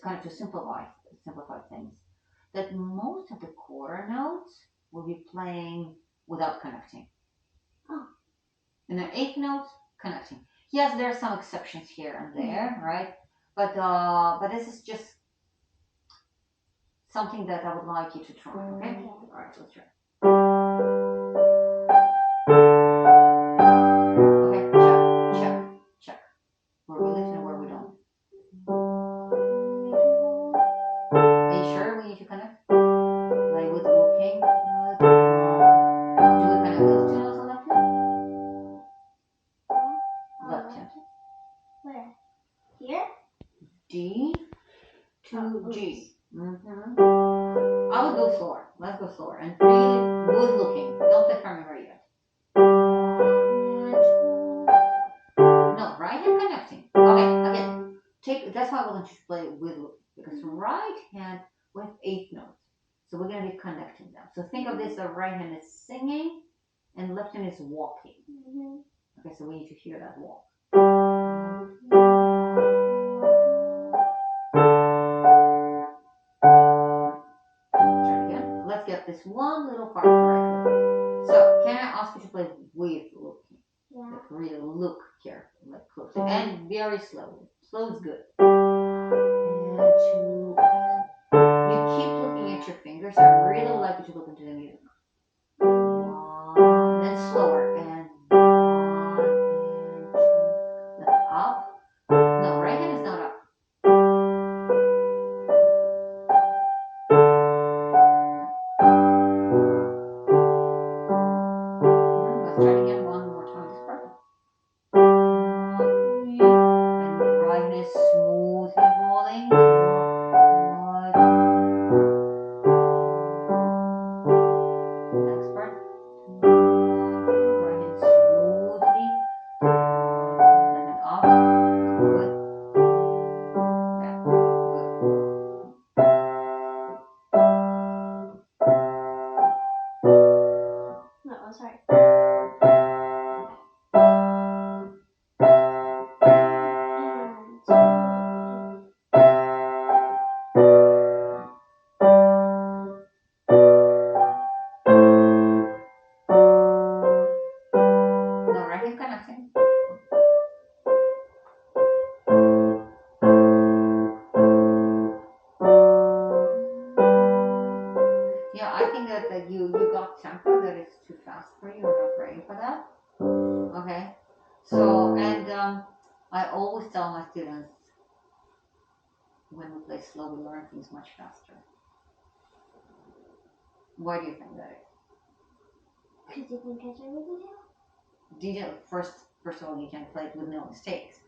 kind of to simplify things, that most of the quarter notes will be playing without connecting. Oh. And the eighth notes connecting. Yes, there are some exceptions here and there, right? But this is just something that I would like you to try. Okay. Okay. All right, let's try. Okay, check. Where we listen and where we don't. Are you sure we need to connect? Like with looking. Do we connect those two notes on left hand? Left hand. Where? Here? D to Oh, G. I would go slower. Let's go slower. And really good looking. Don't play from memory yet. No, right hand connecting. Okay, again. That's why I want you to play with looking. Because right hand with eighth notes. So we're going to be connecting them. So think of this, the right hand is singing and left hand is walking. Okay, so we need to hear that walk. Try it again. Let's get this one little part correctly. So can I ask you to play with looking? Yeah. Like really look carefully, like closely, and very slowly. Slow is good. And two, and you keep looking at your fingers. I really like you to look into the music. One, and slower, and one, and two. Left up. No, right hand is not up. Let's try it again one more time. This part. And the right hand is smoothly rolling. Next part. Right hand smoothly. Left hand up. Good. Yeah, good. No, sorry. No, right hand connecting. Yeah, I think that you got tempo that is too fast for you. You're not ready for that. Okay. So, and I always tell my students when we play slow, we learn things much faster. Why do you think that is? Because you can catch every detail? Detail, first of all, you can play it with no mistakes.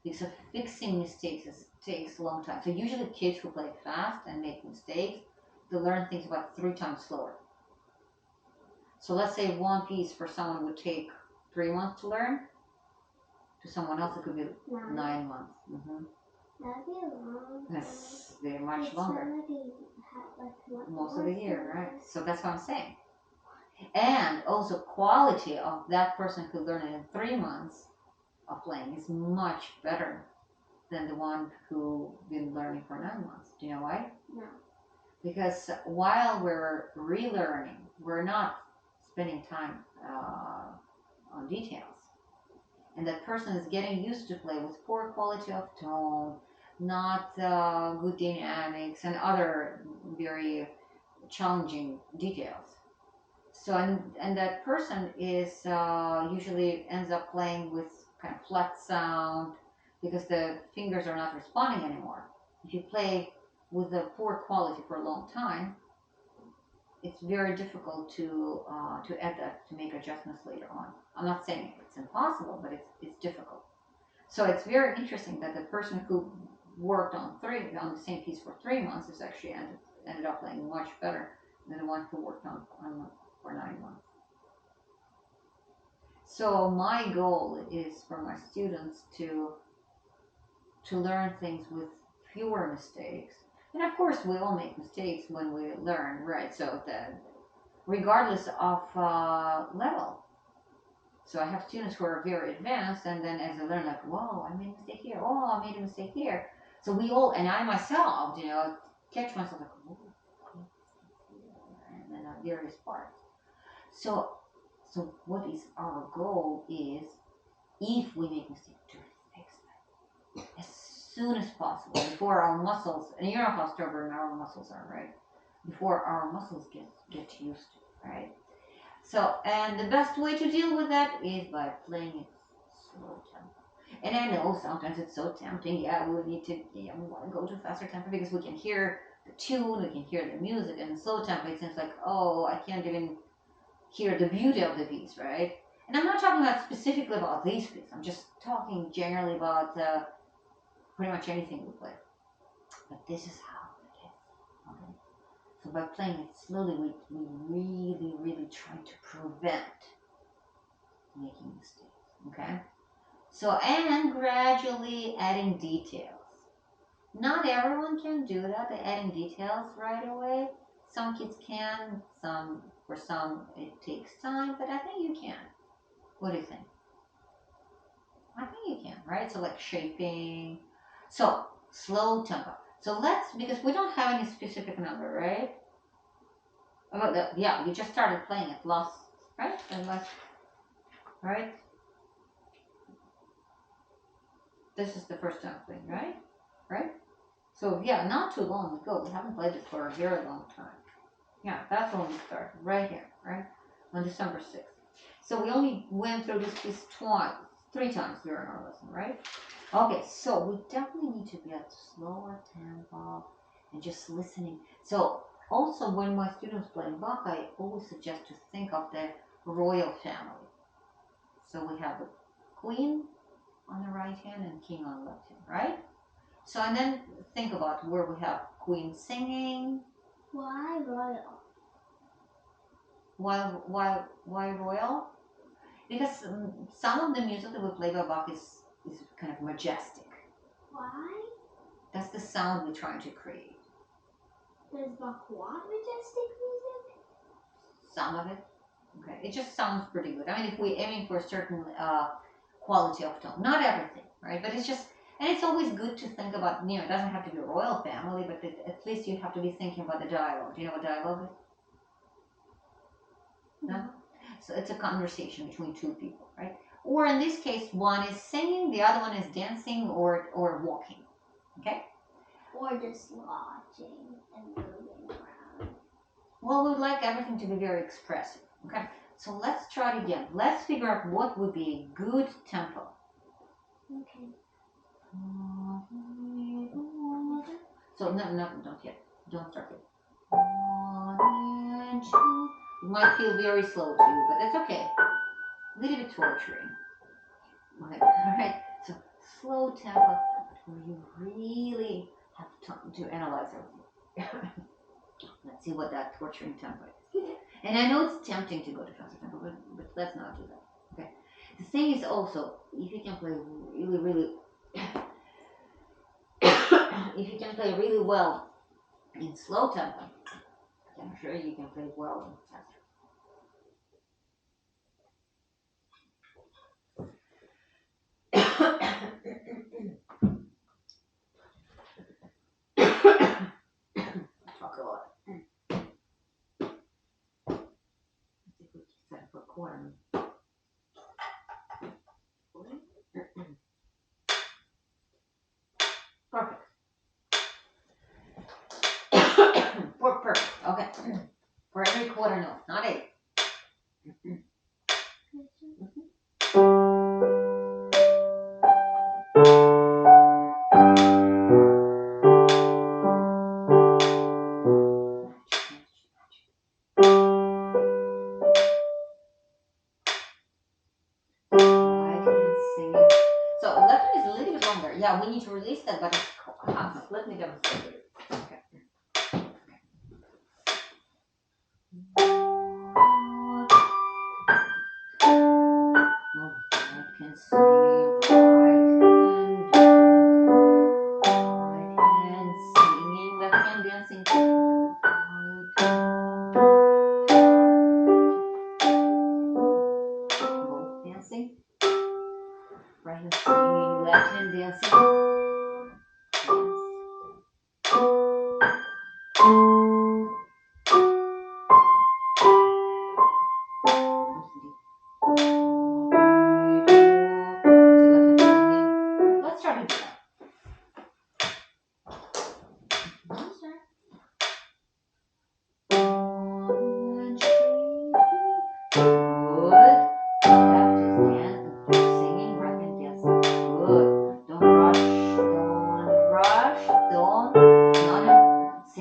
Because fixing mistakes takes a long time. So usually kids who play fast and make mistakes, they learn things about 3 times slower. So let's say one piece for someone would take 3 months to learn. To someone else, it could be 9 months. That'd be a long time. That's very much It's longer. not like Most of the year, right? So that's what I'm saying. And also quality of that person who learned it in 3 months of playing is much better than the one who been learning for 9 months. Do you know why? No. Because while we're relearning, we're not spending time on details. And that person is getting used to play with poor quality of tone, not good dynamics, and other very challenging details. So and that person is usually ends up playing with kind of flat sound because the fingers are not responding anymore. If you play with a poor quality for a long time, it's very difficult to add that, to make adjustments later on. I'm not saying it's impossible, but it's difficult. So it's very interesting that the person who worked on the same piece for 3 months is actually ended up playing much better than the one who worked on for 9 months. So my goal is for my students to learn things with fewer mistakes. And of course, we all make mistakes when we learn, right? So that regardless of level. So I have students who are very advanced, and then as they learn, like, whoa, I made a mistake here. Oh, I made a mistake here. So we all, and I myself, catch myself like, oh, and then various parts. So, so what is our goal is, if we make mistakes, to fix them as soon as possible before our muscles, and you know how stubborn our muscles are, right? Before our muscles get used to it, right? So, and the best way to deal with that is by playing it slow tempo. And I know sometimes it's so tempting. Yeah, we need to, yeah, we want to go to faster tempo because we can hear the tune, we can hear the music, and in slow tempo it seems like, oh, I can't even hear the beauty of the piece, right? And I'm not talking about specifically about these pieces. I'm just talking generally about pretty much anything we play. But this is how it is. Okay. So by playing it slowly, we really, really try to prevent making mistakes. Okay. So, and gradually adding details. Not everyone can do that, by adding details right away. Some kids can, for some it takes time, but I think you can. What do you think? I think you can, right? So like shaping. So slow tempo. So because we don't have any specific number, right? About yeah, you just started playing it last, right? And last, right? This is the first time playing, right? Right? So yeah, not too long ago. We haven't played it for a very long time. Yeah, that's when we started, right here, right? On December 6th. So we only went through this piece three times during our lesson, right? Okay, so we definitely need to be at slower tempo and just listening. So also when my students play Bach, I always suggest to think of the royal family. So we have the queen on the right hand and king on the left hand, right? So and then think about where we have queen singing. Why royal? Why royal? Because some of the music that we play by Bach is kind of majestic. Why? That's the sound we're trying to create. Does Bach want majestic music? Some of it. Okay. It just sounds pretty good. I mean, if we're aiming for a certain quality of tone, not everything, right? But it's just, and it's always good to think about, it doesn't have to be a royal family, but at least you have to be thinking about the dialogue. Do you know what dialogue is? No? So it's a conversation between two people, right? Or in this case, one is singing, the other one is dancing or walking. Okay? Or just watching and moving around. Well, we would like everything to be very expressive. Okay? So let's try it again. Let's figure out what would be a good tempo. Okay. So no, don't yet. Don't start yet. 1 and 2. It might feel very slow to you, but that's okay. A little bit torturing. Okay, alright. So slow tempo where you really have time to analyze everything. Let's see what that torturing tempo is. And I know it's tempting to go to faster tempo, but let's not do that. Okay. The thing is also, if you can play really, really if you can play really well in slow tempo, I'm sure you can play well in faster. Talk a lot. Let's see if we can set up a corner. Perfect. Perfect. Okay. For every quarter note, not 8. So left one is a little bit longer. Yeah, we need to release that, but it's let me demonstrate it. Okay.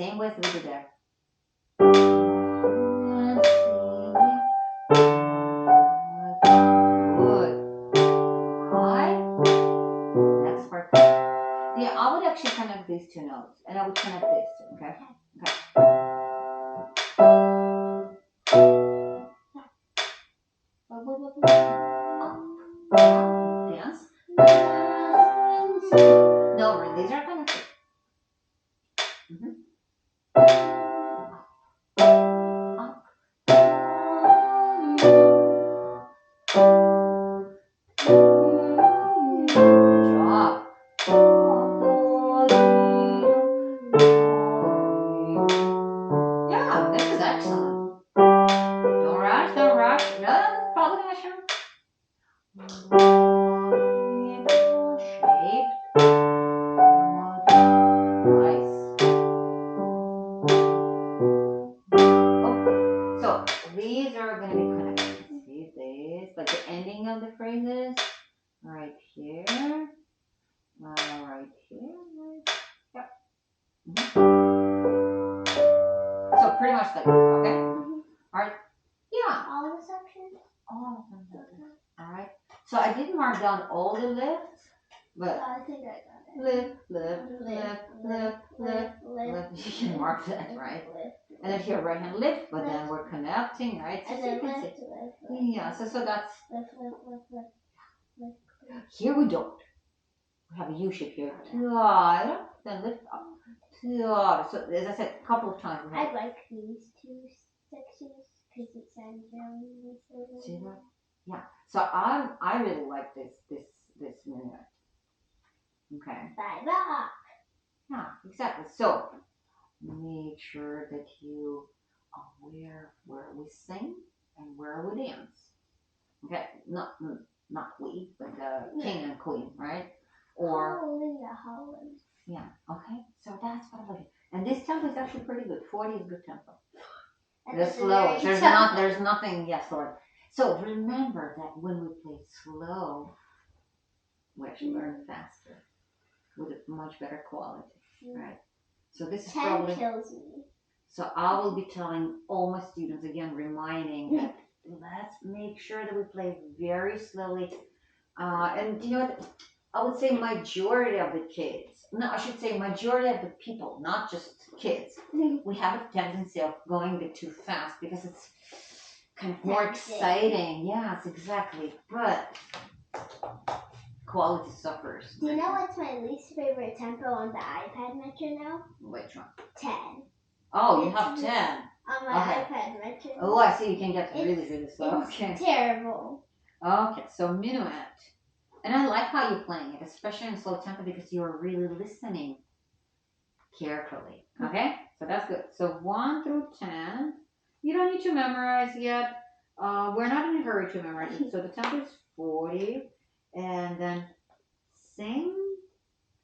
same way as we did there. Good. Right. Next part. Yeah, I would actually connect these two notes, and I would connect this. Okay. Okay. Dance. No, these are connected. Mm-hmm. These are going to be connected. See this? Like the ending of the phrases. Right here. Right here. Yep. So pretty much like this, okay? Alright. Yeah. All the sections? All of them. Alright. So I didn't mark down all the lifts, but I think I got it. lift. You can mark that, right? And then here right hand lift, but then we're connecting, right? So And you then can lift. see. Yeah, so that's Lift. here we don't. We have a U shape here. Then lift up. So as I said a couple of times. I like these two sections because it sounds really See that? Yeah. So I really like this minute. Okay. Bye. Yeah, exactly. So make sure that you are aware where we sing and where we dance. Okay, not we, but the king and queen, right? Or Holland. yeah. Okay. So that's what I'm looking. And this tempo is actually pretty good. 40 is good tempo. The slow. There's nothing. Yes, Lord. So remember that when we play slow, we actually learn faster with a much better quality, right? So this is probably kills me. So I will be telling all my students again, reminding that let's make sure that we play very slowly. And you know what? I would say majority of the kids, no, I should say majority of the people, not just kids, we have a tendency of going a bit too fast because it's kind of more exciting. Yes, exactly. But quality suffers. Do you know what's my least favorite tempo on the iPad Metro now? Which one? 10. Oh, you have 10. On my iPad Metro. Oh, I see. You can get really slow. Okay. Terrible. Okay, so minuet. And I like how you're playing it, especially in slow tempo because you're really listening carefully. Okay? So that's good. So 1 through 10. You don't need to memorize yet. We're not in a hurry to memorize it. So the tempo is 40. And then sing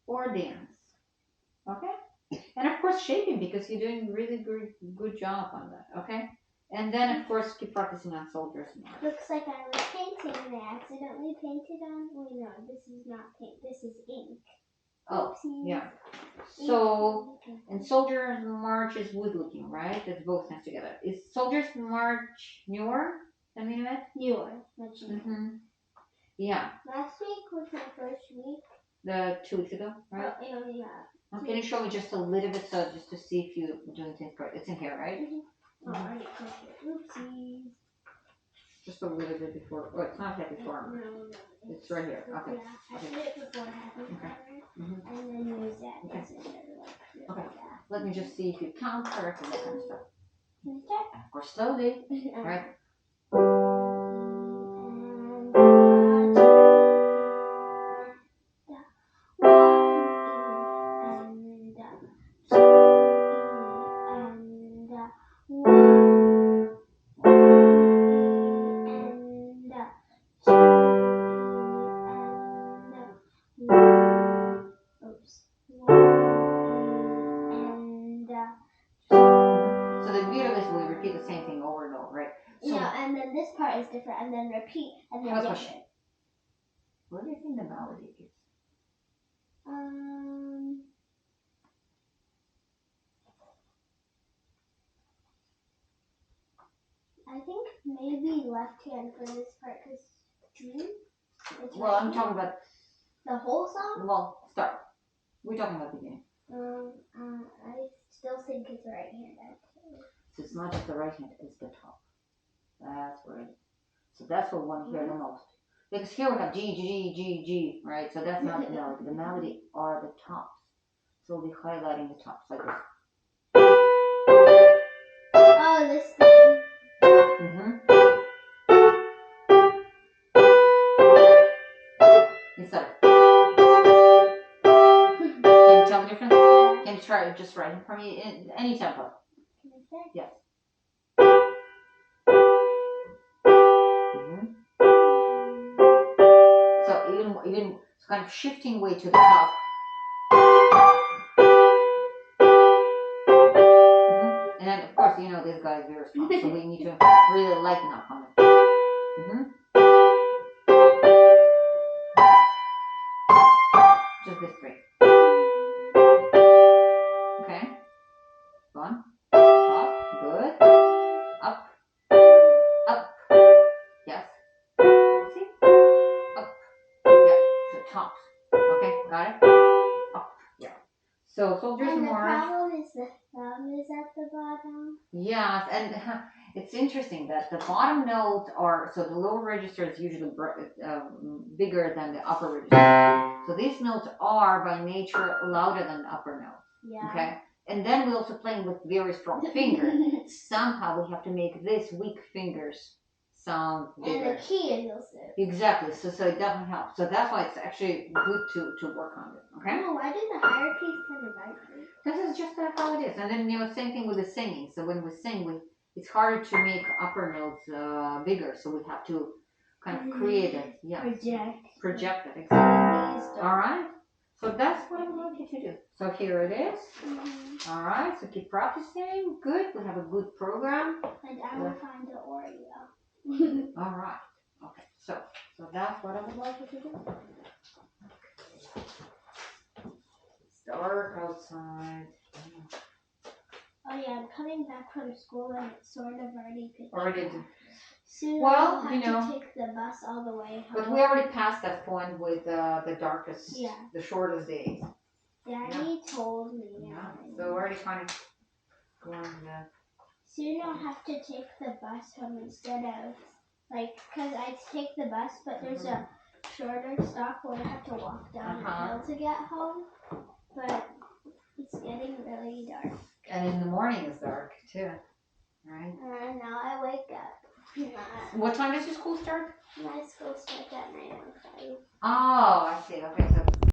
or dance. Okay? And of course shaping because you're doing really good job on that. Okay? And then of course keep practicing on soldiers march. Looks like I was painting and I accidentally painted on. Wait, no, this is not paint. This is ink. Oh, Oopsies. yeah. So, and soldiers march is wood looking, right? That's both hands together. Is soldiers march newer than minuet? Newer. Much newer. Mm-hmm. Yeah. Last week was my first week. The 2 weeks ago, right? Oh, yeah. Can you show me just a little bit so just to see if you're doing things correct? It's in here, right? Mm-hmm. Oh, I didn't touch it. Oopsies. Just a little bit before. Oh, it's not here before. No. It's right here. Okay. Yeah, I did it before it happened. Okay. Mm-hmm. And then use that. Okay. Like, okay. Let me just see if you count correctly, that kind of stuff. Can you start? Of course, slowly. All right. So the beauty of this, we repeat the same thing over and over, right? So, and then this part is different, and then repeat, and then different. What do you think the melody is? I think maybe left hand for this part because it's Well, right I'm hand. talking about, The whole song. well, start. We're talking about the beginning. I still think it's right hand actually. So it's not just the right hand, it's the top. That's right. So that's what we want to hear the most. Because here we have G, G, G, G, right? So that's not the melody. The melody are the tops. So we'll be highlighting the tops like this. Oh, this thing. Instead of. Can you tell the difference? Yeah. Can you try it just right for me in any tempo? Can I say? Yes. So even it's kind of shifting way to the top. And then of course you know this guy is very strong, so we need to really lighten up on it. Just this three. Okay. Go on. Top. Good. Up. Up. Yes. See? Up. Yeah. So tops. Okay. Got it? Up. Yeah. So soldiers And the march. problem is the thumb is at the bottom. Yes, and it's interesting that the bottom notes are, so the lower register is usually bigger than the upper register. So these notes are by nature louder than the upper notes. Yeah. Okay? And then we're also playing with very strong finger. Somehow we have to make these weak fingers sound bigger. And the key is also. Exactly, so it doesn't help. So that's why it's actually good to work on it. Okay? Oh, why do the higher keys kind of vibrate? This is just how it is. And then, same thing with the singing. So when we sing, it's harder to make upper notes bigger. So we have to kind of create it. Yeah. Project it, exactly. All right. So that's what I want you to do. So here it is. All right. So keep practicing. Good. We have a good program. And I will find the Oreo. All right. Okay. So that's what I would like you to do. It's dark outside. Oh yeah, I'm coming back from school and it's sort of already pitch Already. Soon Well, I'll have to take the bus all the way home. But we already passed that point with the darkest, the shortest days. Daddy told me. Yeah. So we're already kind of going to. Soon I'll have to take the bus home instead of, because I take the bus, but there's a shorter stop where I have to walk down the hill to get home. But it's getting really dark. And in the morning it's dark too, right? And now I wake up. What time does your school start? My school starts at 9:05. Oh, I see. Okay, so